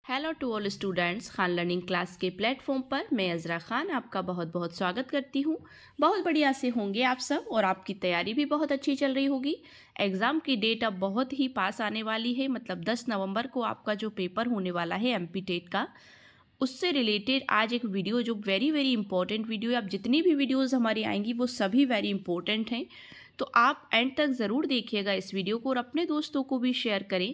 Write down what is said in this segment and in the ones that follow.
Hello to all students, Khan learning class के platform पर मैं अज़रा खान आपका बहुत बहुत स्वागत करती हूँ। बहुत बढ़िया से होंगे आप सब और आपकी तैयारी भी बहुत अच्छी चल रही होगी। एग्ज़ाम की डेट अब बहुत ही पास आने वाली है, मतलब 10 नवंबर को आपका जो पेपर होने वाला है एमपी टेट का, उससे रिलेटेड आज एक वीडियो जो वेरी वेरी इंपॉर्टेंट वीडियो है। अब जितनी भी वीडियोज़ हमारी आएंगी वो सभी वेरी इंपॉर्टेंट हैं, तो आप एंड तक ज़रूर देखिएगा इस वीडियो को और अपने दोस्तों को भी शेयर करें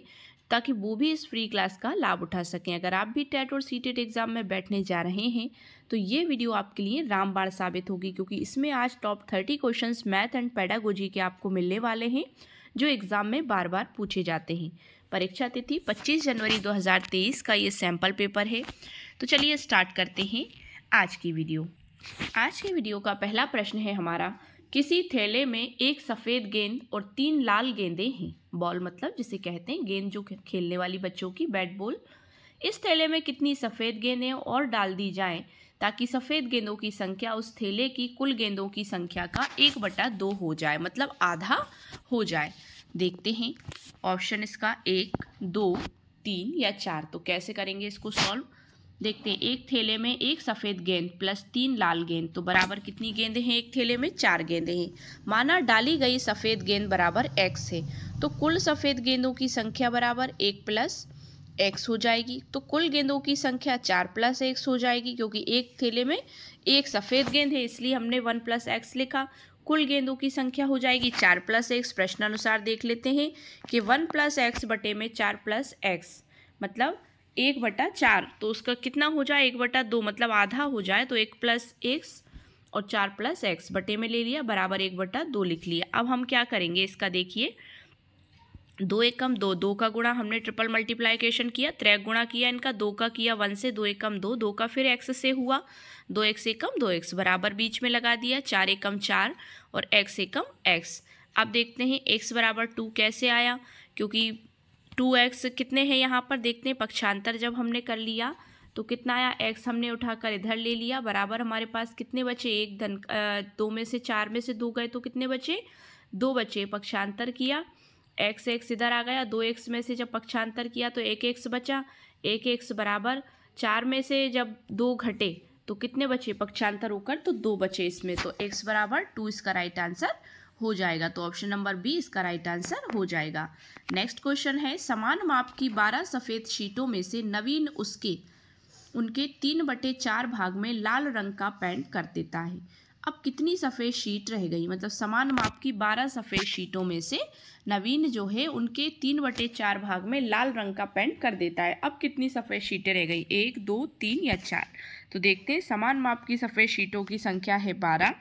ताकि वो भी इस फ्री क्लास का लाभ उठा सकें। अगर आप भी टेट और सीटेट एग्ज़ाम में बैठने जा रहे हैं तो ये वीडियो आपके लिए रामबाण साबित होगी, क्योंकि इसमें आज top 30 questions math and pedagogy के आपको मिलने वाले हैं जो एग्ज़ाम में बार बार पूछे जाते हैं। परीक्षा तिथि 25 जनवरी 2023 का ये सैम्पल पेपर है। तो चलिए स्टार्ट करते हैं आज की वीडियो। आज की वीडियो का पहला प्रश्न है हमारा, किसी थैले में एक सफ़ेद गेंद और 3 लाल गेंदें हैं। बॉल मतलब जिसे कहते हैं गेंद, जो खेलने वाली बच्चों की बैट बॉल। इस थैले में कितनी सफ़ेद गेंदें और डाल दी जाएं ताकि सफ़ेद गेंदों की संख्या उस थैले की कुल गेंदों की संख्या का 1/2 हो जाए, मतलब आधा हो जाए। देखते हैं ऑप्शन इसका 1, 2, 3 या 4। तो कैसे करेंगे इसको सॉल्व, देखते हैं। एक थैले में एक सफ़ेद गेंद प्लस 3 लाल गेंद, तो बराबर कितनी गेंदें हैं एक थैले में? 4 गेंदें हैं। माना डाली गई सफ़ेद गेंद बराबर x है, तो कुल सफ़ेद गेंदों की संख्या बराबर 1 + x हो जाएगी। तो कुल गेंदों की संख्या 4 + x हो जाएगी, क्योंकि एक थैले में एक सफ़ेद गेंद है इसलिए हमने 1 + x लिखा। कुल गेंदों की संख्या हो जाएगी 4 + x। प्रश्नानुसार देख लेते हैं कि 1 + x बटे में 4 + x मतलब 1/4, तो उसका कितना हो जाए? 1/2, मतलब आधा हो जाए। तो 1 + x और 4 + x बटे में ले लिया, बराबर 1/2 लिख लिया। अब हम क्या करेंगे इसका, देखिए 2 एकम 2, 2 का गुणा हमने ट्रिपल मल्टीप्लाइकेशन किया, त्रैक गुणा किया इनका, 2 का किया 1 से, 2 एकम 2, 2 का फिर x से हुआ, 2x एकम 2x बराबर बीच में लगा दिया, 4 एकम 4 और x एकम x। अब देखते हैं x बराबर 2 कैसे आया, क्योंकि 2x कितने हैं यहाँ पर, देखते हैं। पक्षांतर जब हमने कर लिया तो कितना आया, x हमने उठाकर इधर ले लिया, बराबर हमारे पास कितने बचे? 1 धन 2 में से 4 में से 2 गए तो कितने बचे? 2 बचे। पक्षांतर किया, x इधर आ गया, 2x में से जब पक्षांतर किया तो 1x बचा, 1x बराबर 4 में से जब 2 घटे तो कितने बचे पक्षांतर होकर? तो 2 बचे इसमें, तो x बराबर 2 इसका राइट आंसर हो जाएगा। तो ऑप्शन नंबर बी इसका राइट आंसर हो जाएगा। नेक्स्ट क्वेश्चन है, समान माप की 12 सफ़ेद शीटों में से नवीन उनके 3/4 भाग में लाल रंग का पेंट कर देता है। अब कितनी सफ़ेद शीट रह गई? मतलब समान माप की 12 सफ़ेद शीटों में से नवीन जो है उनके 3/4 भाग में लाल रंग का पेंट कर देता है। अब कितनी सफ़ेद शीटें रह गई? 1, 2, 3 या 4? तो देखते हैं। समान माप की सफ़ेद शीटों की संख्या है 12।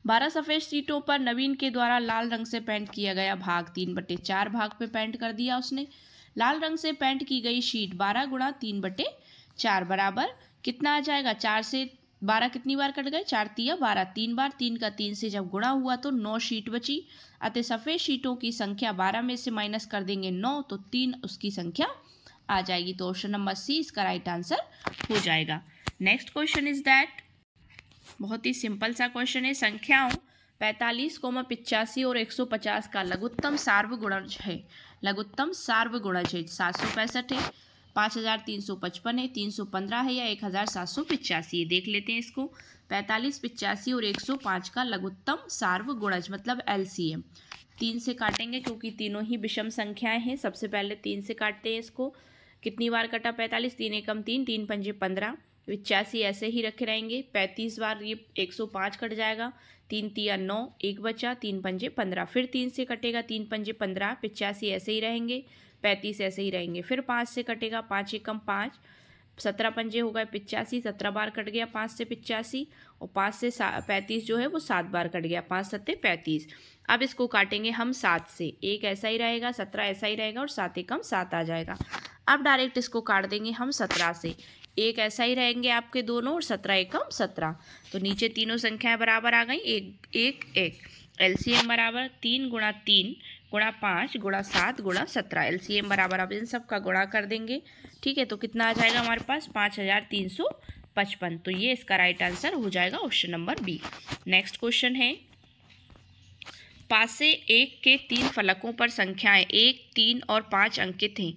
12 सफ़ेद शीटों पर नवीन के द्वारा लाल रंग से पेंट किया गया भाग 3/4 भाग पे पेंट कर दिया उसने। लाल रंग से पेंट की गई शीट 12 × 3/4 बराबर कितना आ जाएगा? 4 से 12 कितनी बार कट गए? 4 × 12, 3 बार। 3 का 3 से जब गुणा हुआ तो 9 शीट बची। अतः सफ़ेद शीटों की संख्या 12 में से माइनस कर देंगे 9, तो 3 उसकी संख्या आ जाएगी। तो ऑप्शन नंबर सी इसका राइट आंसर हो जाएगा। नेक्स्ट क्वेश्चन इज दैट, बहुत ही सिंपल सा क्वेश्चन है। संख्याओं 45, 85 और 150 का लघुत्तम सार्वगुणज है। लघुत्तम सार्वगुणज है 765 है, 5355 है, 315 है या 1785 है। देख लेते हैं इसको। 45, 85 और 105 का लघुत्तम सार्वगुणज मतलब LCM। 3 से काटेंगे क्योंकि तीनों ही विषम संख्याएं हैं। सबसे पहले 3 से काटते हैं इसको। कितनी बार कटा? 45, 3 एकम 3, 3 पंजे 15, 85 ऐसे ही रखे रहेंगे। 35 बार ये 105 कट जाएगा, 3 तिया 9, 1 बचा, 3 पंजे 15, फिर 3 से कटेगा, 3 पंजे 15, 85 ऐसे ही रहेंगे, 35 ऐसे ही रहेंगे। फिर 5 से कटेगा, 5 एकम 5, 17 पंजे हो गए 85, 17 बार कट गया 5 से 85, और 5 से 35 जो है वो 7 बार कट गया, 5 सत्ते 35। अब इसको काटेंगे हम 7 से, 1 ऐसा ही रहेगा, 17 ऐसा ही रहेगा और 7 एकम 7 आ जाएगा। अब डायरेक्ट इसको काट देंगे हम 17 से, 1 ऐसा ही रहेंगे आपके दोनों और 17 एकम 17। तो नीचे तीनों संख्याएं बराबर आ गई, 1 1 1। LCM बराबर 3 × 3 × 5 × 7 × 17। LCM बराबर अब इन सब का गुणा कर देंगे, ठीक है। तो कितना आ जाएगा हमारे पास? 5355। तो ये इसका राइट आंसर हो जाएगा option number B. Next question है, पासे 1 के 3 फलकों पर संख्याएं 1, 3 और 5 अंकित हैं।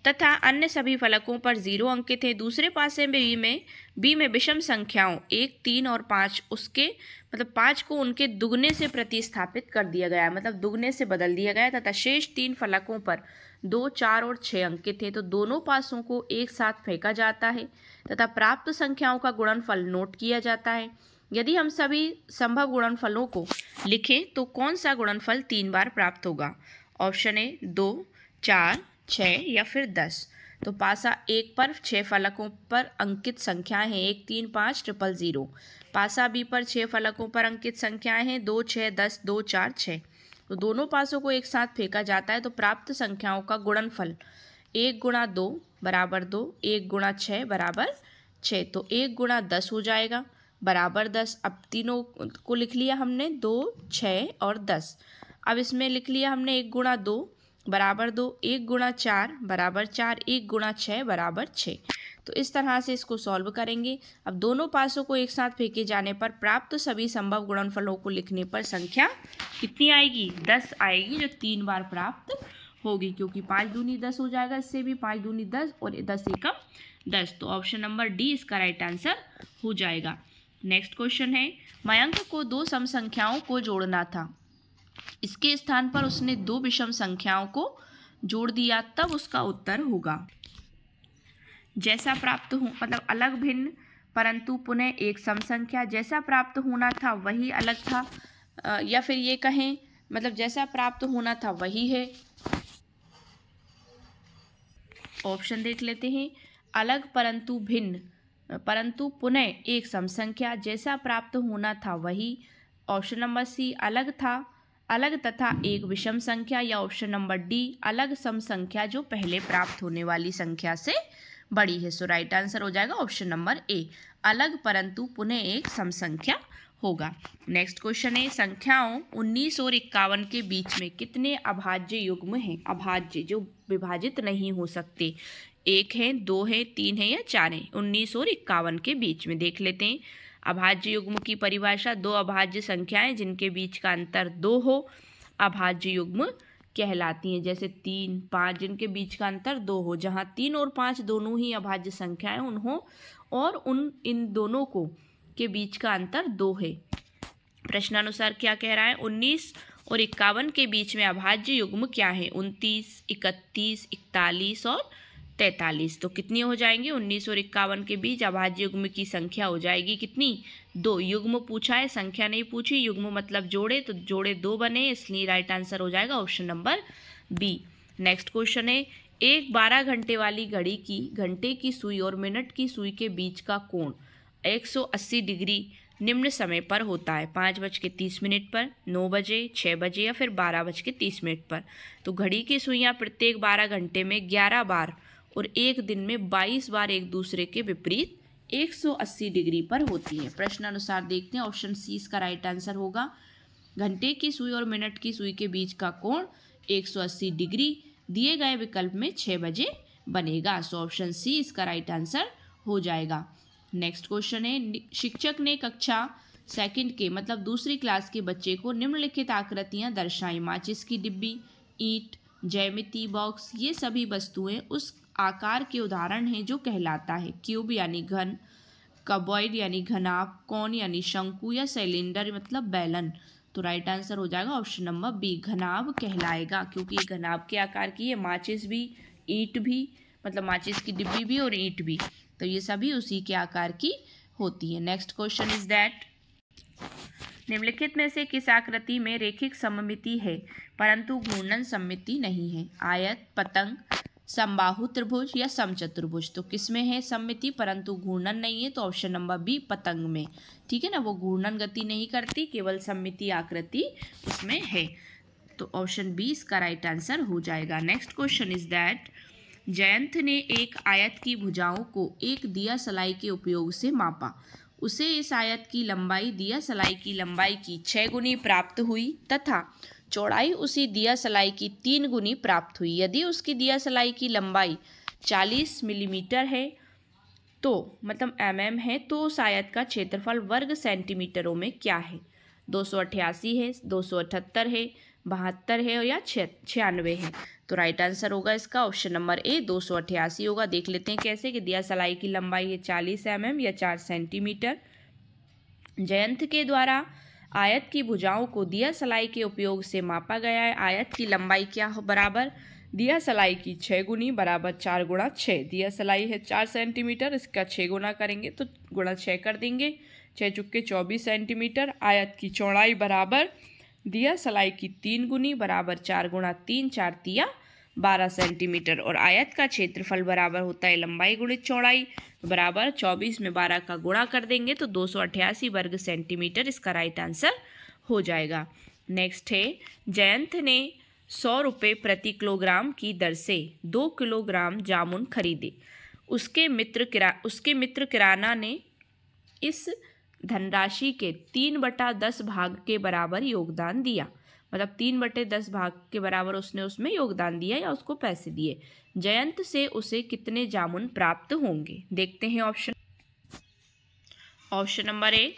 तथा अन्य सभी फलकों पर 0 अंकित है। दूसरे पासे में बी में विषम संख्याओं 1, 3 और 5 उसके मतलब 5 को उनके दुगने से प्रतिस्थापित कर दिया गया है, मतलब दुगने से बदल दिया गया है, तथा शेष 3 फलकों पर 2, 4 और 6 अंकित है। तो दोनों पासों को एक साथ फेंका जाता है तथा प्राप्त संख्याओं का गुणनफल नोट किया जाता है। यदि हम सभी संभव गुणनफलों को लिखें तो कौन सा गुणनफल 3 बार प्राप्त होगा? ऑप्शन ए 2, 4, 6 या फिर 10। तो पासा 1 पर 6 फलकों पर अंकित संख्याएं हैं 1, 3, 5, 0, 0। पासा बी पर 6 फलकों पर अंकित संख्याएं हैं 2, 6, 10, 2, 4, 6। तो दोनों पासों को एक साथ फेंका जाता है तो प्राप्त संख्याओं का गुणनफल 1 गुणा 2 बराबर 2, 1 गुणा 6 बराबर 6। तो 1 गुणा 10 हो जाएगा बराबर 10। अब तीनों को लिख लिया हमने 2, 6 और 10। अब इसमें लिख लिया हमने 1 गुणा 2 बराबर 2, 1 गुणा 4 बराबर 4, 1 गुणा 6 बराबर 6। तो इस तरह से इसको सॉल्व करेंगे। अब दोनों पासों को एक साथ फेंके जाने पर प्राप्त सभी संभव गुणनफलों को लिखने पर संख्या कितनी आएगी? 10 आएगी, जो 3 बार प्राप्त होगी, क्योंकि 5 दूनी 10 हो जाएगा, इससे भी 5 दूनी 10 और 10 एकम 10। तो ऑप्शन नंबर डी इसका राइट आंसर हो जाएगा। नेक्स्ट क्वेश्चन है, मयंक को 2 सम संख्याओं को जोड़ना था। इसके स्थान पर उसने 2 विषम संख्याओं को जोड़ दिया, तब उसका उत्तर होगा। जैसा प्राप्त हो मतलब अलग भिन्न परंतु पुनः एक सम संख्या, जैसा प्राप्त होना था वही अलग था, या फिर ये कहें मतलब जैसा प्राप्त होना था वही है। ऑप्शन देख लेते हैं, अलग परंतु भिन्न परंतु पुनः एक सम संख्या, जैसा प्राप्त होना था वही। ऑप्शन नंबर सी अलग था, अलग तथा एक विषम संख्या, या ऑप्शन नंबर डी अलग सम संख्या जो पहले प्राप्त होने वाली संख्या से बड़ी है। सो राइट आंसर हो जाएगा ऑप्शन नंबर ए, अलग परंतु पुनः एक सम संख्या होगा। नेक्स्ट क्वेश्चन है, संख्याओं 19 और 51 के बीच में कितने अभाज्य युग्म हैं? अभाज्य जो विभाजित नहीं हो सकते, 1 है, 2 है, 3 है या 4 है। 19 और 51 के बीच में देख लेते हैं। अभाज्य युग्म की परिभाषा, 2 अभाज्य संख्याएं जिनके बीच का अंतर 2 हो अभाज्य युग्म कहलाती हैं। जैसे 3, 5 जिनके बीच का अंतर 2 हो, जहाँ 3 और 5 दोनों ही अभाज्य संख्याएं उन्हों और इन दोनों को के बीच का अंतर 2 है। प्रश्नानुसार क्या कह रहा है? 19 और 51 के बीच में अभाज्य युग्म क्या है? 29, 31, 41 और 43। तो कितनी हो जाएंगे? 19 और 51 के बीच अभाज्य युग्म की संख्या हो जाएगी कितनी? 2। युग्म पूछा है, संख्या नहीं पूछी। युग्म मतलब जोड़े, तो जोड़े 2 बने, इसलिए राइट आंसर हो जाएगा option number B. Next question है, एक 12 घंटे वाली घड़ी की घंटे की सुई और मिनट की सुई के बीच का कोण 180 डिग्री निम्न समय पर होता है। 5:30 पर, 9 बजे, 6 बजे या फिर 12:30 पर। तो घड़ी की सुइयां प्रत्येक 12 घंटे में 11 बार और एक दिन में 22 बार एक दूसरे के विपरीत 180 डिग्री पर होती है। प्रश्न अनुसार देखते हैं, ऑप्शन सी इसका राइट आंसर होगा। घंटे की सुई और मिनट की सुई के बीच का कोण 180 डिग्री दिए गए विकल्प में 6 बजे बनेगा। सो ऑप्शन सी इसका राइट आंसर हो जाएगा। नेक्स्ट क्वेश्चन है, शिक्षक ने कक्षा सेकंड के मतलब दूसरी क्लास के बच्चे को निम्नलिखित आकृतियां दर्शाई। माचिस की डिब्बी, ईंट, ज्यामिति बॉक्स, ये सभी वस्तुएं उस आकार के उदाहरण हैं जो कहलाता है क्यूब यानी घन, कबॉइड यानी घनाभ, कौन यानी शंकु या सिलेंडर मतलब बेलन। तो राइट आंसर हो जाएगा ऑप्शन नंबर बी, घनाभ कहलाएगा, क्योंकि ये घनाभ के आकार की है। माचिस भी, ईंट भी मतलब माचिस की डिब्बी भी और ईंट भी, तो ये सभी उसी के आकार की होती है। नेक्स्ट क्वेश्चन इज दैट, निम्नलिखित में से किस आकृति में रेखिक सममिति है परंतु घूर्णन सममिति नहीं है? आयत, पतंग, समबाहु त्रिभुज या समचतुर्भुज। तो किसमें है सममिति परंतु घूर्णन नहीं है? तो ऑप्शन नंबर बी, पतंग में। ठीक है ना, वो घूर्णन गति नहीं करती, केवल सममिति आकृति उसमें है। तो ऑप्शन बी इसका राइट आंसर हो जाएगा। Next question is that, Jayant ने एक आयत की भुजाओं को एक दिया सलाई के उपयोग से मापा। उसे इस आयत की लंबाई दिया सलाई की लंबाई की 6 गुनी प्राप्त हुई तथा चौड़ाई उसी दिया सलाई की 3 गुनी प्राप्त हुई। यदि उसकी दिया सलाई की लंबाई 40 मिलीमीटर है तो मतलब mm है, तो उस आयत का क्षेत्रफल वर्ग सेंटीमीटरों में क्या है? 288 है, 278 है, 72 है या 96 है। तो राइट आंसर होगा इसका ऑप्शन नंबर ए 288 होगा। देख लेते हैं कैसे कि दिया सलाई की लंबाई है 40 mm या 4 सेंटीमीटर। जयंत के द्वारा आयत की भुजाओं को दिया सलाई के उपयोग से मापा गया है। आयत की लंबाई क्या हो बराबर दिया सलाई की 6 गुनी बराबर 4 गुणा 6। दिया सलाई है 4 सेंटीमीटर, इसका 6 गुना करेंगे तो गुणा 6 कर देंगे, 6 चुक्के 24 सेंटीमीटर। आयत की चौड़ाई बराबर दिया सलाई की 3 गुनी बराबर 4 गुणा 3, 4 तिया 12 सेंटीमीटर। और आयत का क्षेत्रफल बराबर होता है लंबाई गुणित चौड़ाई बराबर 24 में 12 का गुणा कर देंगे तो 288 वर्ग सेंटीमीटर इसका राइट आंसर हो जाएगा। नेक्स्ट है जयंत ने 100 रुपये प्रति किलोग्राम की दर से 2 किलोग्राम जामुन खरीदे। उसके मित्र किराना ने इस धनराशि के 3/10 भाग के बराबर योगदान दिया। मतलब 3/10 भाग के बराबर उसने उसमें योगदान दिया या उसको पैसे दिए। जयंत से उसे कितने जामुन प्राप्त होंगे? देखते हैं option number A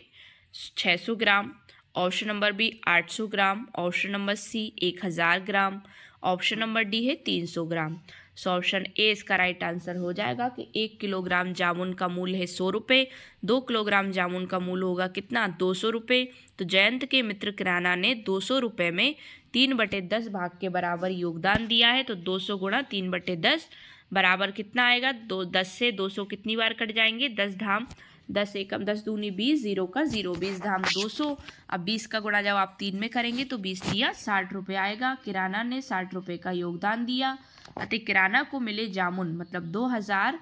600 gram, option number B 800 gram, option number C 1000 gram, option number D है 300 ग्राम। सो ऑप्शन ए इसका राइट आंसर हो जाएगा कि 1 किलोग्राम जामुन का मूल्य है 100 रुपये, 2 किलोग्राम जामुन का मूल्य होगा कितना 200 रुपये। तो जयंत के मित्र किराना ने 200 रुपये में 3/10 भाग के बराबर योगदान दिया है। तो 200 गुणा 3/10 बराबर कितना आएगा 10 से 200 कितनी बार कट जाएंगे 10 धाम 10 एकम 10 दूनी 20, 0 का 0, 20 धाम 200। अब 20 का गुणा जब आप 3 में करेंगे तो 20 दिया 60 रुपये आएगा। किराना ने 60 रुपये का योगदान दिया, अतः किराना को मिले जामुन मतलब 2000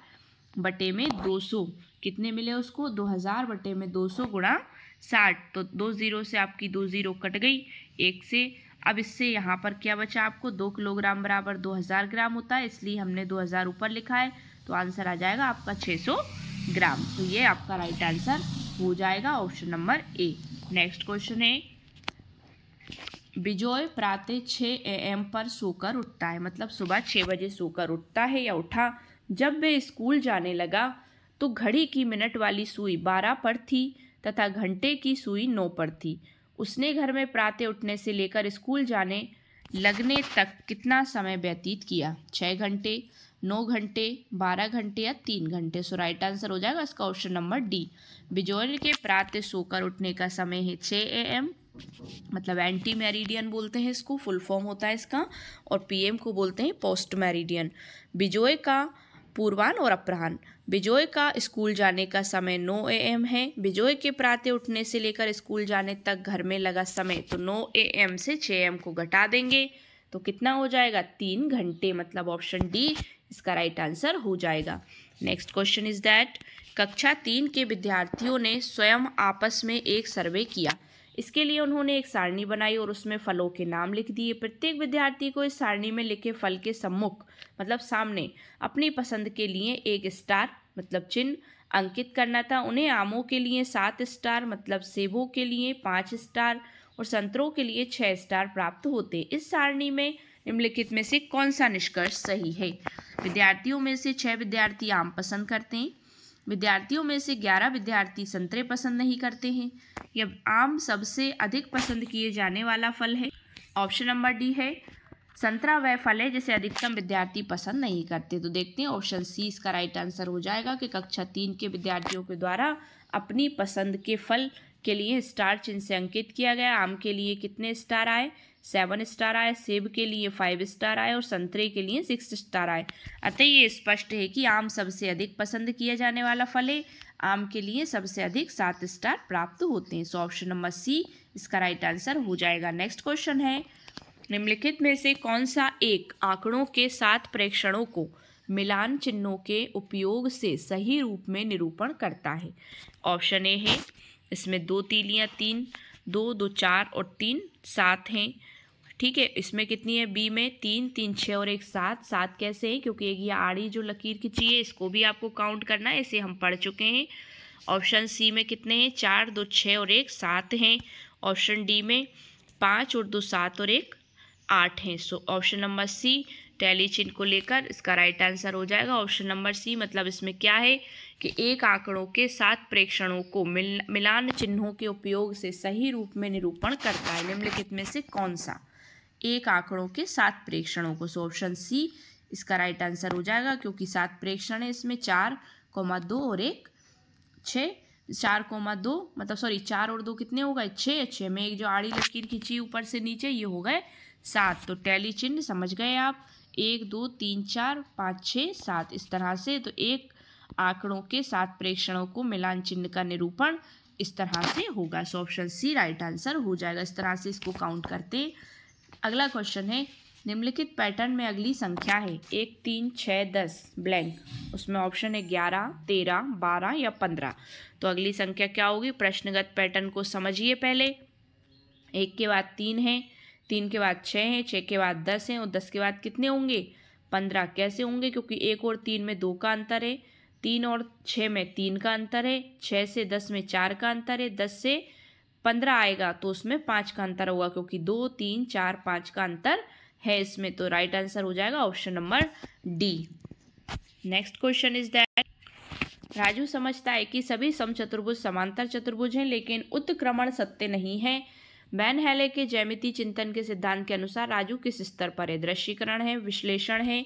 बटे में 200 कितने मिले उसको 2000 बटे में 200 गुणा 60। तो 2 0 से आपकी 2 0 कट गई 1 से। अब इससे यहाँ पर क्या बचा आपको 2 किलोग्राम बराबर 2000 ग्राम होता है, इसलिए हमने 2000 ऊपर लिखा है। तो आंसर आ जाएगा आपका 600 ग्राम। तो ये आपका राइट आंसर हो जाएगा ऑप्शन नंबर ए। नेक्स्ट क्वेश्चन है बिजोय प्रातः 6 AM पर सोकर उठता है। मतलब सुबह 6 बजे सोकर उठता है या उठा। जब वह स्कूल जाने लगा तो घड़ी की मिनट वाली सुई 12 पर थी तथा घंटे की सुई 9 पर थी। उसने घर में प्रातः उठने से लेकर स्कूल जाने लगने तक कितना समय व्यतीत किया? 6 घंटे, 9 घंटे, 12 घंटे या 3 घंटे। सो राइट आंसर हो जाएगा इसका ऑप्शन नंबर डी। बिजोय के प्रातः सोकर उठने का समय है 6 AM, मतलब एंटी मेरिडियन बोलते हैं इसको, फुल फॉर्म होता है इसका। और PM को बोलते हैं पोस्ट मेरिडियन। बिजोय का पूर्वाह्न और अपराह्न। बिजोय का स्कूल जाने का समय 9 AM है। बिजोय के प्रातः उठने से लेकर स्कूल जाने तक घर में लगा समय तो 9 AM से 6 AM को घटा देंगे तो कितना हो जाएगा 3 घंटे। मतलब ऑप्शन डी इसका राइट आंसर हो जाएगा। नेक्स्ट क्वेश्चन इज दैट कक्षा 3 के विद्यार्थियों ने स्वयं आपस में एक सर्वे किया। इसके लिए उन्होंने एक सारणी बनाई और उसमें फलों के नाम लिख दिए। प्रत्येक विद्यार्थी को इस सारणी में लिखे फल के सम्मुख मतलब सामने अपनी पसंद के लिए 1 स्टार मतलब चिन्ह अंकित करना था। उन्हें आमों के लिए 7 स्टार मतलब सेबों के लिए 5 स्टार और संतरों के लिए 6 स्टार प्राप्त होते। इस सारणी में निम्नलिखित में से कौन सा निष्कर्ष सही है? विद्यार्थियों में से 6 विद्यार्थी आम पसंद करते हैं, विद्यार्थियों में से 11 विद्यार्थी संतरे पसंद नहीं करते हैं। यह आम सबसे अधिक पसंद किए जाने वाला फल है। ऑप्शन नंबर डी है संतरा वह फल है जिसे अधिकतम विद्यार्थी पसंद नहीं करते। तो देखते हैं ऑप्शन सी इसका राइट आंसर हो जाएगा कि कक्षा 3 के विद्यार्थियों के द्वारा अपनी पसंद के फल के लिए स्टार चिन्ह से अंकित किया गया। आम के लिए कितने स्टार आए? 7 स्टार आए, सेब के लिए 5 स्टार आए और संतरे के लिए 6 स्टार आए। अतः ये स्पष्ट है कि आम सबसे अधिक पसंद किया जाने वाला फल है। आम के लिए सबसे अधिक 7 स्टार प्राप्त होते हैं। सो ऑप्शन नंबर सी इसका राइट आंसर हो जाएगा। नेक्स्ट क्वेश्चन है निम्नलिखित में से कौन सा एक आंकड़ों के 7 प्रेक्षणों को मिलान चिन्हों के उपयोग से सही रूप में निरूपण करता है? ऑप्शन ए है इसमें 2 तीलियाँ 3, 2, 2, 4 और 3 7 हैं। ठीक है, इसमें कितनी है? बी में 3, 3, 6 और 1 7। 7 कैसे है? क्योंकि एक ये आड़ी जो लकीर खींची है इसको भी आपको काउंट करना है, इसे हम पढ़ चुके हैं। ऑप्शन सी में कितने हैं? 4, 2, 6 और 1 7 हैं। ऑप्शन डी में 5 और 2 7 और 1 8 हैं। So option number C tally चिन्ह को लेकर इसका राइट आंसर हो जाएगा ऑप्शन नंबर सी। मतलब इसमें क्या है कि एक आंकड़ों के 7 प्रेक्षणों को मिलान चिन्हों के उपयोग से सही रूप में निरूपण करता है। निम्नलिखित में से कौन सा? एक आंकड़ों के 7 प्रेक्षणों को। सो ऑप्शन सी इसका राइट आंसर हो जाएगा, क्योंकि 7 प्रेक्षण है इसमें, 4,2 और 1 6, 4,2 मतलब 4 और 2 कितने हो गए 6, 6 में एक जो आड़ी लकीर खींची ऊपर से नीचे ये हो गए 7। तो टैली चिन्ह समझ गए आप, 1 2 3 4 5 6 7 इस तरह से। तो एक आंकड़ों के 7 प्रेक्षणों को मिलान चिन्ह का निरूपण इस तरह से होगा। So option C right answer हो जाएगा। इस तरह से इसको काउंट करते हैं। अगला क्वेश्चन है, निम्नलिखित पैटर्न में अगली संख्या है 1 3 6 10 ब्लैंक, उसमें ऑप्शन है 11 13 12 या 15। तो अगली संख्या क्या होगी? प्रश्नगत पैटर्न को समझिए पहले। 1 के बाद 3 है, 3 के बाद 6 है, 6 के बाद 10 है और 10 के बाद कितने होंगे 15। कैसे होंगे? क्योंकि 1 और 3 में 2 का अंतर है, 3 और 6 में 3 का अंतर है, 6 से 10 में 4 का अंतर है, 10 से 15 आएगा तो उसमें 5 का अंतर होगा, क्योंकि 2 3 4 5 का अंतर है इसमें। तो राइट आंसर हो जाएगा option number D. Next question is that, Raju समझता है कि सभी समचतुर्भुज समांतर चतुर्भुज हैं, लेकिन उत्क्रमण सत्य नहीं है। वैन हेले के ज्यामितीय चिंतन के सिद्धांत के अनुसार राजू किस स्तर पर है? दृश्यीकरण है, विश्लेषण है,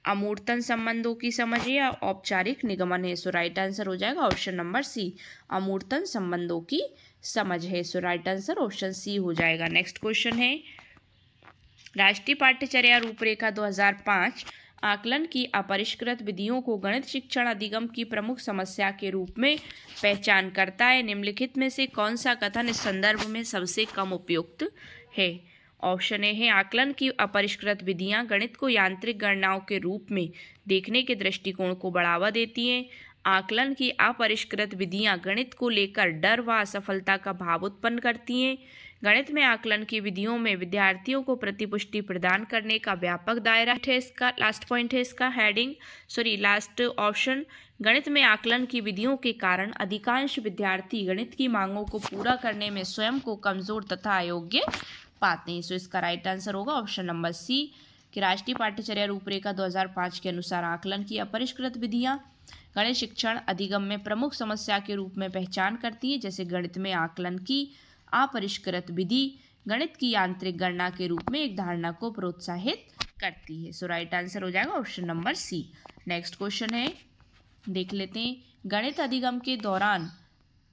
अमूर्तन संबंधों की समझ है या औपचारिक निगमन है? सो राइट आंसर हो जाएगा ऑप्शन नंबर सी, अमूर्तन संबंधों की समझ है। सो राइट आंसर ऑप्शन सी हो जाएगा। नेक्स्ट क्वेश्चन है, राष्ट्रीय पाठ्यचर्या रूपरेखा 2005 आकलन की अपरिष्कृत विधियों को गणित शिक्षण अधिगम की प्रमुख समस्या के रूप में पहचान करता है। निम्नलिखित में से कौन सा कथन इस संदर्भ में सबसे कम उपयुक्त है? ऑप्शन ए है, आकलन की अपरिष्कृत विधियां गणित को यांत्रिक गणनाओं के रूप में देखने के दृष्टिकोण को बढ़ावा देती हैं। आकलन की अपरिष्कृत विधियां गणित को लेकर डर व असफलता का भाव उत्पन्न करती हैं। गणित में आकलन की विधियों में विद्यार्थियों को प्रतिपुष्टि प्रदान करने का व्यापक दायरा है। इसका लास्ट पॉइंट है, इसका हेडिंग लास्ट ऑप्शन, गणित में आकलन की विधियों के कारण अधिकांश विद्यार्थी गणित की मांगों को पूरा करने में स्वयं को कमजोर तथा अयोग्य पाते हैं। सो इसका राइट आंसर होगा ऑप्शन नंबर सी, कि राष्ट्रीय पाठ्यचर्या रूपरेखा 2005 के अनुसार आकलन की अपरिष्कृत विधियां गणित शिक्षण अधिगम में प्रमुख समस्या के रूप में पहचान करती है। जैसे गणित में आकलन की अपरिष्कृत विधि गणित की यांत्रिक गणना के रूप में एक धारणा को प्रोत्साहित करती है। सो राइट आंसर हो जाएगा option number C. Next question है, देख लेते हैं, गणित अधिगम के दौरान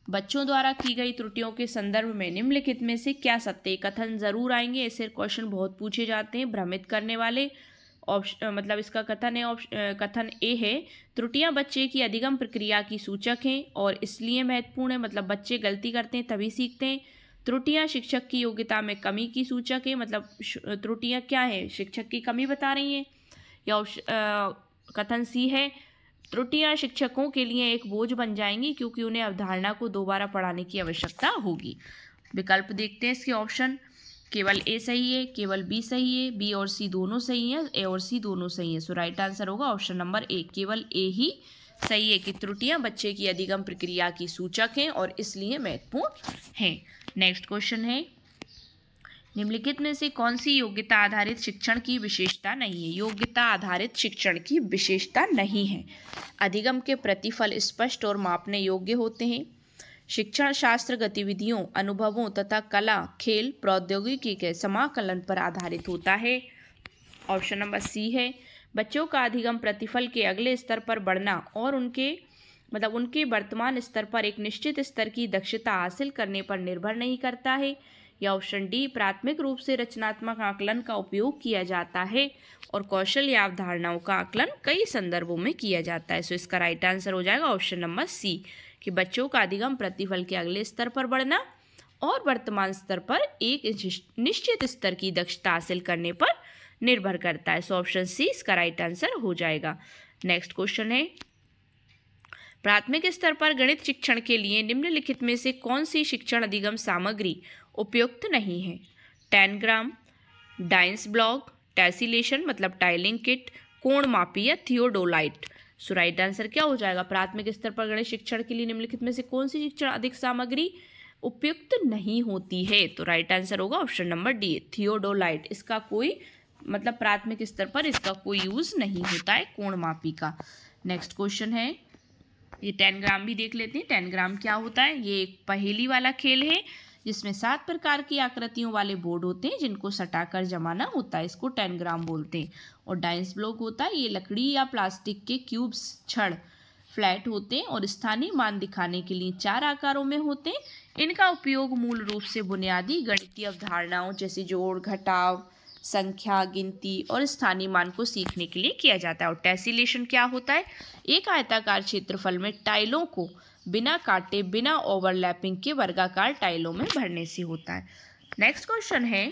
बच्चों द्वारा की गई त्रुटियों के संदर्भ में निम्नलिखित में से क्या सत्य? कथन जरूर आएंगे, ऐसे क्वेश्चन बहुत पूछे जाते हैं भ्रमित करने वाले। ऑप्शन इसका कथन है, कथन ए है, त्रुटियां बच्चे की अधिगम प्रक्रिया की सूचक हैं और इसलिए महत्वपूर्ण है। मतलब बच्चे गलती करते हैं तभी सीखते हैं। त्रुटियां शिक्षक की योग्यता में कमी की सूचक है। मतलब त्रुटियां क्या है? शिक्षक की कमी बता रही हैं। या कथन सी है, त्रुटियां शिक्षकों के लिए एक बोझ बन जाएंगी क्योंकि उन्हें अवधारणा को दोबारा पढ़ाने की आवश्यकता होगी। विकल्प देखते हैं इसके ऑप्शन, केवल ए सही है, केवल बी सही है, बी और सी दोनों सही है, ए और सी दोनों सही है। सो राइट आंसर होगा ऑप्शन नंबर ए, केवल ए ही सही है कि त्रुटियां बच्चे की अधिगम प्रक्रिया की सूचक हैं और इसलिए महत्वपूर्ण हैं। नेक्स्ट क्वेश्चन है, निम्नलिखित में से कौन सी योग्यता आधारित शिक्षण की विशेषता नहीं है? योग्यता आधारित शिक्षण की विशेषता नहीं है। अधिगम के प्रतिफल स्पष्ट और मापने योग्य होते हैं। शिक्षण शास्त्र गतिविधियों, अनुभवों तथा कला, खेल, प्रौद्योगिकी के समाकलन पर आधारित होता है। ऑप्शन नंबर सी है, बच्चों का अधिगम प्रतिफल के अगले स्तर पर बढ़ना और उनके वर्तमान स्तर पर एक निश्चित स्तर की दक्षता हासिल करने पर निर्भर नहीं करता है। या ऑप्शन डी, प्राथमिक रूप से रचनात्मक आकलन का उपयोग किया जाता है और कौशल या अवधारणाओं का आकलन कई संदर्भों में किया जाता है। सो इसका राइट आंसर हो जाएगा ऑप्शन नंबर सी, कि बच्चों का अधिगम प्रतिफल के अगले स्तर पर बढ़ना और वर्तमान स्तर पर एक निश्चित स्तर की दक्षता हासिल करने पर निर्भर करता है। सो ऑप्शन सी इसका राइट आंसर हो जाएगा। नेक्स्ट क्वेश्चन है, प्राथमिक स्तर पर गणित शिक्षण के लिए निम्नलिखित में से कौन सी शिक्षण अधिगम सामग्री उपयुक्त नहीं है? टैनग्राम, डाइंस ब्लॉक, टेसिलेशन मतलब टाइलिंग किट, कोण मापी या थियोडोलाइट। सो राइट आंसर क्या हो जाएगा? प्राथमिक स्तर पर गणित शिक्षण के लिए निम्नलिखित में से कौन सी शिक्षण अधिक सामग्री उपयुक्त नहीं होती है? तो राइट आंसर होगा ऑप्शन नंबर डी, थियोडोलाइट। इसका कोई प्राथमिक स्तर पर इसका कोई यूज नहीं होता है कोण मापी का। नेक्स्ट क्वेश्चन है, ये टैनग्राम भी देख लेते हैं। टैनग्राम क्या होता है? ये एक पहेली वाला खेल है। जिसमें 7 प्रकार की आकृतियों वाले बोर्ड होते हैं जिनको सटाकर जमाना होता है, इसको टेनग्राम बोलते हैं। और डाइस ब्लॉक होता है, ये लकड़ी या प्लास्टिक के क्यूब्स छड़ फ्लैट होते हैं और स्थानीय मान दिखाने के लिए 4 आकारों में होते हैं। इनका उपयोग मूल रूप से बुनियादी गणितीय अवधारणाओं जैसे जोड़, घटाव, संख्या, गिनती और स्थानीय मान को सीखने के लिए किया जाता है। और टेसिलेशन क्या होता है? एक आयताकार क्षेत्रफल में टाइलों को बिना काटे, बिना ओवरलैपिंग के वर्गाकार टाइलों में भरने से होता है। नेक्स्ट क्वेश्चन है,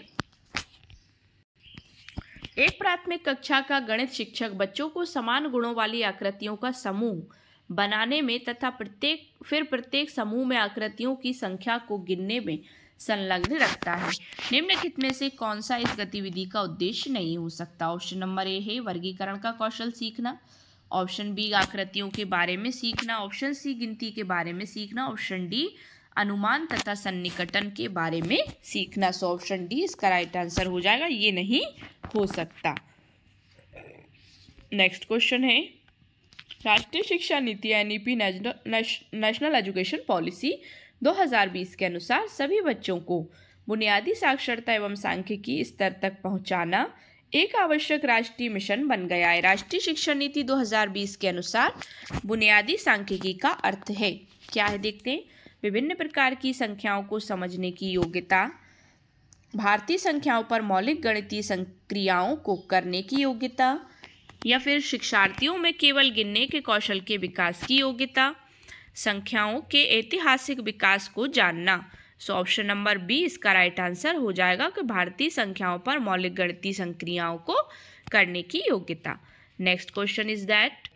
एक प्राथमिक कक्षा का गणित शिक्षक बच्चों को समान गुणों वाली आकृतियों का समूह बनाने में तथा प्रत्येक समूह में आकृतियों की संख्या को गिनने में संलग्न रखता है। निम्नलिखित में से कौन सा इस गतिविधि का उद्देश्य नहीं हो सकता? ऑप्शन नंबर ए है वर्गीकरण का कौशल सीखना, ऑप्शन बी आकृतियों के बारे में सीखना, ऑप्शन सी गिनती के बारे में सीखना, ऑप्शन डी अनुमान तथा सन्निकटन के बारे में सीखना। सो ऑप्शन डी इसका राइट आंसर हो जाएगा, ये नहीं हो सकता। नेक्स्ट क्वेश्चन है, राष्ट्रीय शिक्षा नीति एनईपी नेशनल एजुकेशन पॉलिसी 2020 के अनुसार सभी बच्चों को बुनियादी साक्षरता एवं सांख्यिकी स्तर तक पहुंचाना एक आवश्यक राष्ट्रीय मिशन बन गया है। राष्ट्रीय शिक्षा नीति 2020 के अनुसार बुनियादी सांख्यिकी का अर्थ है क्या है? देखते हैं। विभिन्न प्रकार की संख्याओं को समझने की योग्यता, भारतीय संख्याओं पर मौलिक गणितीय संक्रियाओं को करने की योग्यता, या फिर शिक्षार्थियों में केवल गिनने के कौशल के विकास की योग्यता, संख्याओं के ऐतिहासिक विकास को जानना। सो ऑप्शन नंबर बी इसका राइट आंसर हो जाएगा कि भारतीय संख्याओं पर मौलिक गणितीय संक्रियाओं को करने की योग्यता। Next question is that,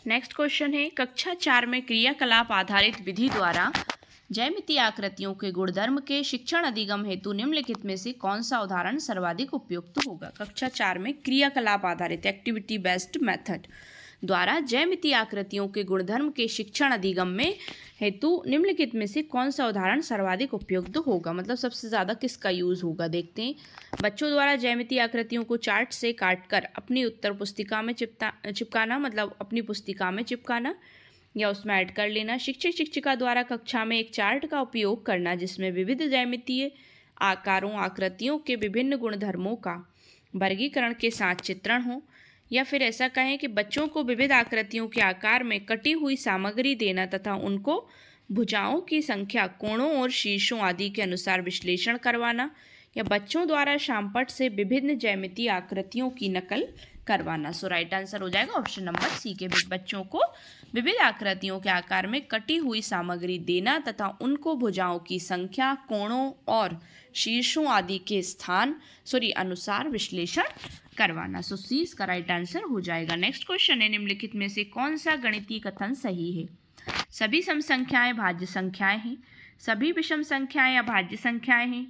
next question है, कक्षा 4 में क्रियाकलाप आधारित विधि द्वारा ज्यामितीय आकृतियों के गुणधर्म के शिक्षण अधिगम हेतु निम्नलिखित में से कौन सा उदाहरण सर्वाधिक उपयुक्त होगा? कक्षा 4 में क्रियाकलाप आधारित एक्टिविटी बेस्ड मेथड द्वारा ज्यामितीय आकृतियों के गुणधर्म के शिक्षण अधिगम में हेतु निम्नलिखित में से कौन सा उदाहरण सर्वाधिक उपयुक्त होगा? मतलब सबसे ज़्यादा किसका यूज़ होगा? देखते हैं। बच्चों द्वारा ज्यामितीय आकृतियों को चार्ट से काटकर अपनी उत्तर पुस्तिका में चिपकाना, मतलब अपनी पुस्तिका में चिपकाना या उसमें ऐड कर लेना। शिक्षक शिक्षिका द्वारा कक्षा में एक चार्ट का उपयोग करना जिसमें विविध ज्यामितीय आकारों, आकृतियों के विभिन्न गुणधर्मों का वर्गीकरण के साथ चित्रण हो। या फिर ऐसा कहें कि बच्चों को विविध आकृतियों के आकार में कटी हुई सामग्री देना तथा उनको भुजाओं की संख्या, कोणों और शीर्षों आदि के अनुसार विश्लेषण करवाना। या बच्चों द्वारा शामपट से विभिन्न ज्यामितीय आकृतियों की नकल करवाना। सो राइट आंसर हो जाएगा ऑप्शन नंबर सी के बच्चों को विविध आकृतियों के आकार में कटी हुई सामग्री देना तथा उनको भुजाओं की संख्या, कोणों और शीर्षों आदि के अनुसार विश्लेषण करवाना। सो सी इसका राइट आंसर हो जाएगा। नेक्स्ट क्वेश्चन है, निम्नलिखित में से कौन सा गणितीय कथन सही है? सभी सम संख्याएं भाज्य संख्याएं हैं, सभी विषम संख्याएं अभाज्य संख्याएं हैं,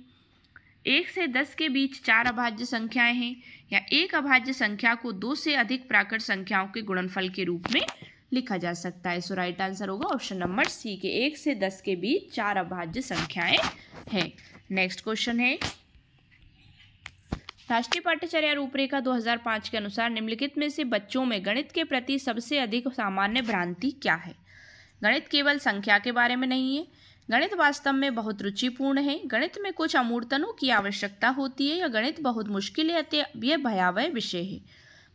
1 से 10 के बीच 4 अभाज्य संख्याएं हैं, या एक अभाज्य संख्या को 2 से अधिक प्राकृत संख्याओं के गुणनफल के रूप में लिखा जा सकता है। सो राइट आंसर होगा ऑप्शन नंबर सी के 1 से 10 के बीच 4 अभाज्य संख्याएं हैं। नेक्स्ट क्वेश्चन है, राष्ट्रीय पाठ्यचर्या रूपरेखा 2005 के अनुसार निम्नलिखित में से बच्चों में गणित के प्रति सबसे अधिक सामान्य भ्रांति क्या है? गणित केवल संख्या के बारे में नहीं है, गणित वास्तव में बहुत रुचिपूर्ण है, गणित में कुछ अमूर्तनों की आवश्यकता होती है, या गणित बहुत मुश्किल है, यह भयावह विषय है।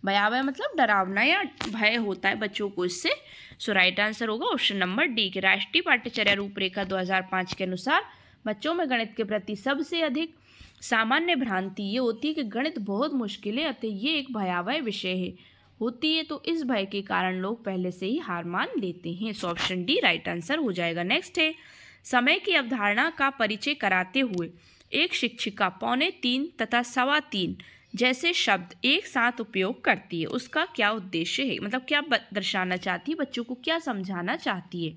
भयावह मतलब डरावना या भय होता है बच्चों को इससे। सो राइट आंसर होगा ऑप्शन नंबर डी के राष्ट्रीय पाठ्यचर्या रूपरेखा 2005 के अनुसार बच्चों में गणित के प्रति सबसे अधिक सामान्य भ्रांति ये होती है कि गणित बहुत मुश्किल है, अतः ये एक भयावह विषय है होती है, तो इस भय के कारण लोग पहले से ही हार मान लेते हैं। So option D right answer हो जाएगा। नेक्स्ट है, समय की अवधारणा का परिचय कराते हुए एक शिक्षिका 2:45 तथा 3:15 जैसे शब्द एक साथ उपयोग करती है, उसका क्या उद्देश्य है? मतलब क्या दर्शाना चाहती है, बच्चों को क्या समझाना चाहती है?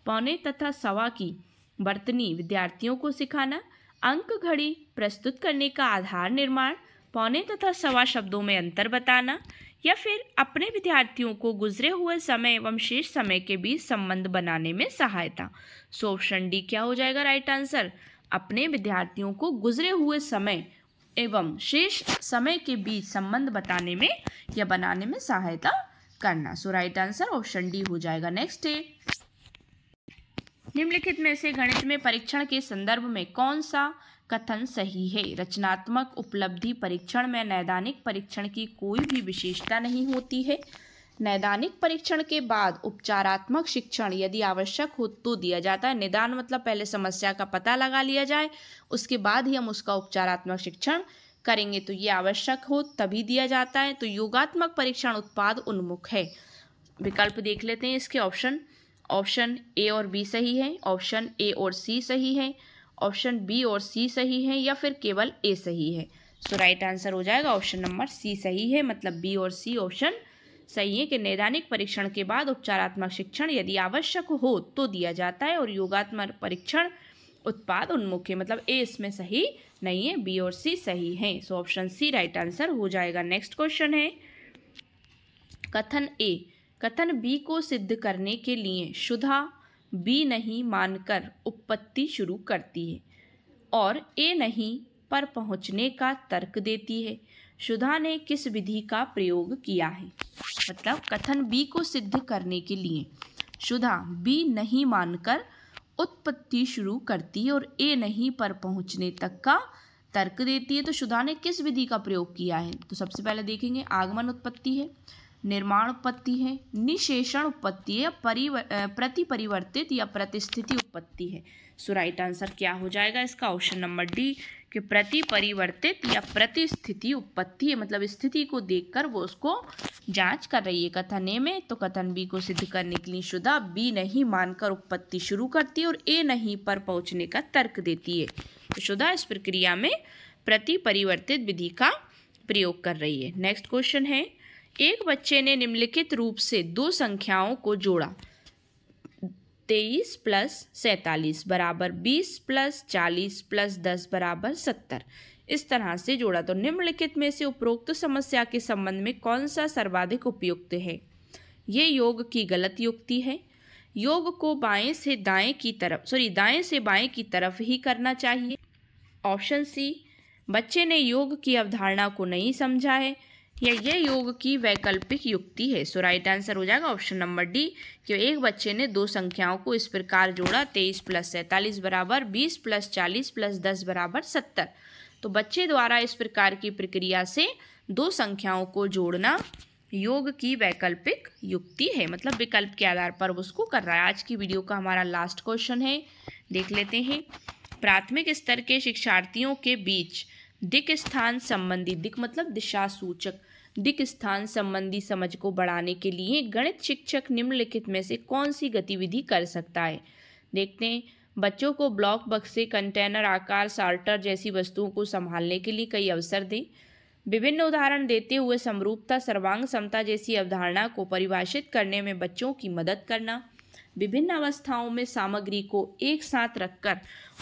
2:45 तथा 1:15 की वर्तनी विद्यार्थियों को सिखाना, अंक घड़ी प्रस्तुत करने का आधार निर्माण, 2:45 तथा 1:15 शब्दों में अंतर बताना, या फिर अपने विद्यार्थियों को गुजरे हुए समय एवं शेष समय के बीच संबंध बनाने में सहायता। सो ऑप्शन डी क्या हो जाएगा राइट आंसर? अपने विद्यार्थियों को गुजरे हुए समय एवं शेष समय के बीच संबंध बताने में या बनाने में सहायता करना। सो राइट आंसर ऑप्शन डी हो जाएगा। नेक्स्ट है, निम्नलिखित में से गणित में परीक्षण के संदर्भ में कौन सा कथन सही है? रचनात्मक उपलब्धि परीक्षण में नैदानिक परीक्षण की कोई भी विशेषता नहीं होती है। नैदानिक परीक्षण के बाद उपचारात्मक शिक्षण यदि आवश्यक हो तो दिया जाता है। निदान मतलब पहले समस्या का पता लगा लिया जाए, उसके बाद ही हम उसका उपचारात्मक शिक्षण करेंगे, तो ये आवश्यक हो तभी दिया जाता है। तो योगात्मक परीक्षण उत्पाद उन्मुख है। विकल्प देख लेते हैं इसके ऑप्शन ए और बी सही है, ऑप्शन ए और सी सही है, ऑप्शन बी और सी सही है, या फिर केवल ए सही है। सो राइट आंसर हो जाएगा ऑप्शन नंबर सी सही है, मतलब बी और सी ऑप्शन सही है कि नैदानिक परीक्षण के बाद उपचारात्मक शिक्षण यदि आवश्यक हो तो दिया जाता है, और योगात्मक परीक्षण उत्पाद उन्मुख है, मतलब ए इसमें सही नहीं है, बी और सी सही है। So option C right answer हो जाएगा। नेक्स्ट क्वेश्चन है कथन ए। कथन बी को सिद्ध करने के लिए सुधा बी नहीं मानकर उत्पत्ति शुरू करती है और ए नहीं पर पहुंचने का तर्क देती है। सुधा ने किस विधि का प्रयोग किया है? मतलब कथन बी को सिद्ध करने के लिए सुधा बी नहीं मानकर उत्पत्ति शुरू करती है और ए नहीं पर पहुंचने तक का तर्क देती है। तो सुधा ने किस विधि का प्रयोग किया है? तो सबसे पहले देखेंगे आगमन उत्पत्ति है, निर्माण उत्पत्ति है, निशेषण उत्पत्ति है, प्रतिपरिवर्तित या प्रतिस्थिति उत्पत्ति है। सो राइट आंसर क्या हो जाएगा इसका? ऑप्शन नंबर डी कि प्रतिपरिवर्तित या प्रतिस्थिति उत्पत्ति है, मतलब स्थिति को देखकर वो उसको जांच कर रही है कथन ए में। तो कथन बी को सिद्ध करने के लिए सुधा बी नहीं मानकर उत्पत्ति शुरू करती है और ए नहीं पर पहुंचने का तर्क देती है। तो सुधा इस प्रक्रिया में प्रतिपरिवर्तित विधि का प्रयोग कर रही है। नेक्स्ट क्वेश्चन है एक बच्चे ने निम्नलिखित रूप से दो संख्याओं को जोड़ा 23 + 47 = 20 + 40 + 10 = 70। इस तरह से जोड़ा। तो निम्नलिखित में से उपरोक्त समस्या के संबंध में कौन सा सर्वाधिक उपयुक्त है? ये योग की गलत युक्ति है। योग को दाएं से बाएं की तरफ ही करना चाहिए। ऑप्शन सी बच्चे ने योग की अवधारणा को नहीं समझा है, या यह योग की वैकल्पिक युक्ति है। सो राइट आंसर हो जाएगा ऑप्शन नंबर डी कि एक बच्चे ने दो संख्याओं को इस प्रकार जोड़ा 23 + 47 = 20 + 40 + 10 = 70। तो बच्चे द्वारा इस प्रकार की प्रक्रिया से दो संख्याओं को जोड़ना योग की वैकल्पिक युक्ति है, मतलब विकल्प के आधार पर उसको कर रहा है। आज की वीडियो का हमारा लास्ट क्वेश्चन है, देख लेते हैं। प्राथमिक स्तर के शिक्षार्थियों के बीच दिक् स्थान संबंधी, दिक् मतलब दिशा सूचक, दिक् स्थान संबंधी समझ को बढ़ाने के लिए गणित शिक्षक निम्नलिखित में से कौन सी गतिविधि कर सकता है? देखते हैं। बच्चों को ब्लॉक बक्से, कंटेनर आकार, सॉर्टर जैसी वस्तुओं को संभालने के लिए कई अवसर दें। विभिन्न उदाहरण देते हुए समरूपता, सर्वांग समता जैसी अवधारणा को परिभाषित करने में बच्चों की मदद करना। विभिन्न अवस्थाओं में सामग्री को एक साथ रखकर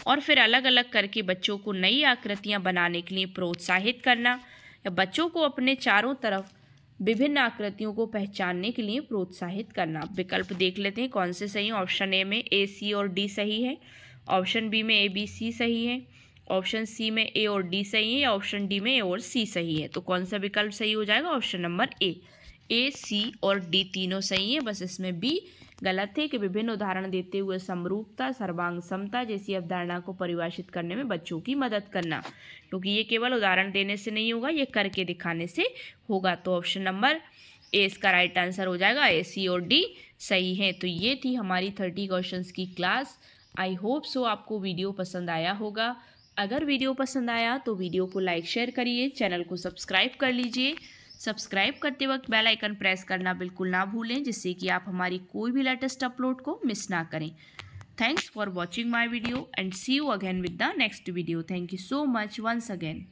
और फिर अलग अलग करके बच्चों को नई आकृतियां बनाने के लिए प्रोत्साहित करना, या बच्चों को अपने चारों तरफ विभिन्न आकृतियों को पहचानने के लिए प्रोत्साहित करना। विकल्प देख लेते हैं कौन से सही है। ऑप्शन ए में ए, सी और डी सही है, ऑप्शन बी में ए, बी, सी सही है, ऑप्शन सी में ए और डी सही है, या ऑप्शन डी में ए और सी सही है। तो कौन सा विकल्प सही हो जाएगा? ऑप्शन नंबर ए, सी और डी तीनों सही है, बस इसमें बी गलत है कि विभिन्न उदाहरण देते हुए समरूपता, सर्वांग समता जैसी अवधारणा को परिभाषित करने में बच्चों की मदद करना, क्योंकि ये केवल उदाहरण देने से नहीं होगा, ये करके दिखाने से होगा। तो ऑप्शन नंबर ए इसका राइट आंसर हो जाएगा। ए, सी और डी सही है। तो ये थी हमारी 30 क्वेश्चंस की क्लास। आई होप सो आपको वीडियो पसंद आया होगा। अगर वीडियो पसंद आया तो वीडियो को लाइक शेयर करिए, चैनल को सब्सक्राइब कर लीजिए। सब्सक्राइब करते वक्त बेल आइकन प्रेस करना बिल्कुल ना भूलें, जिससे कि आप हमारी कोई भी लेटेस्ट अपलोड को मिस ना करें। Thanks for watching my video and see you again with the next video. Thank you so much once again.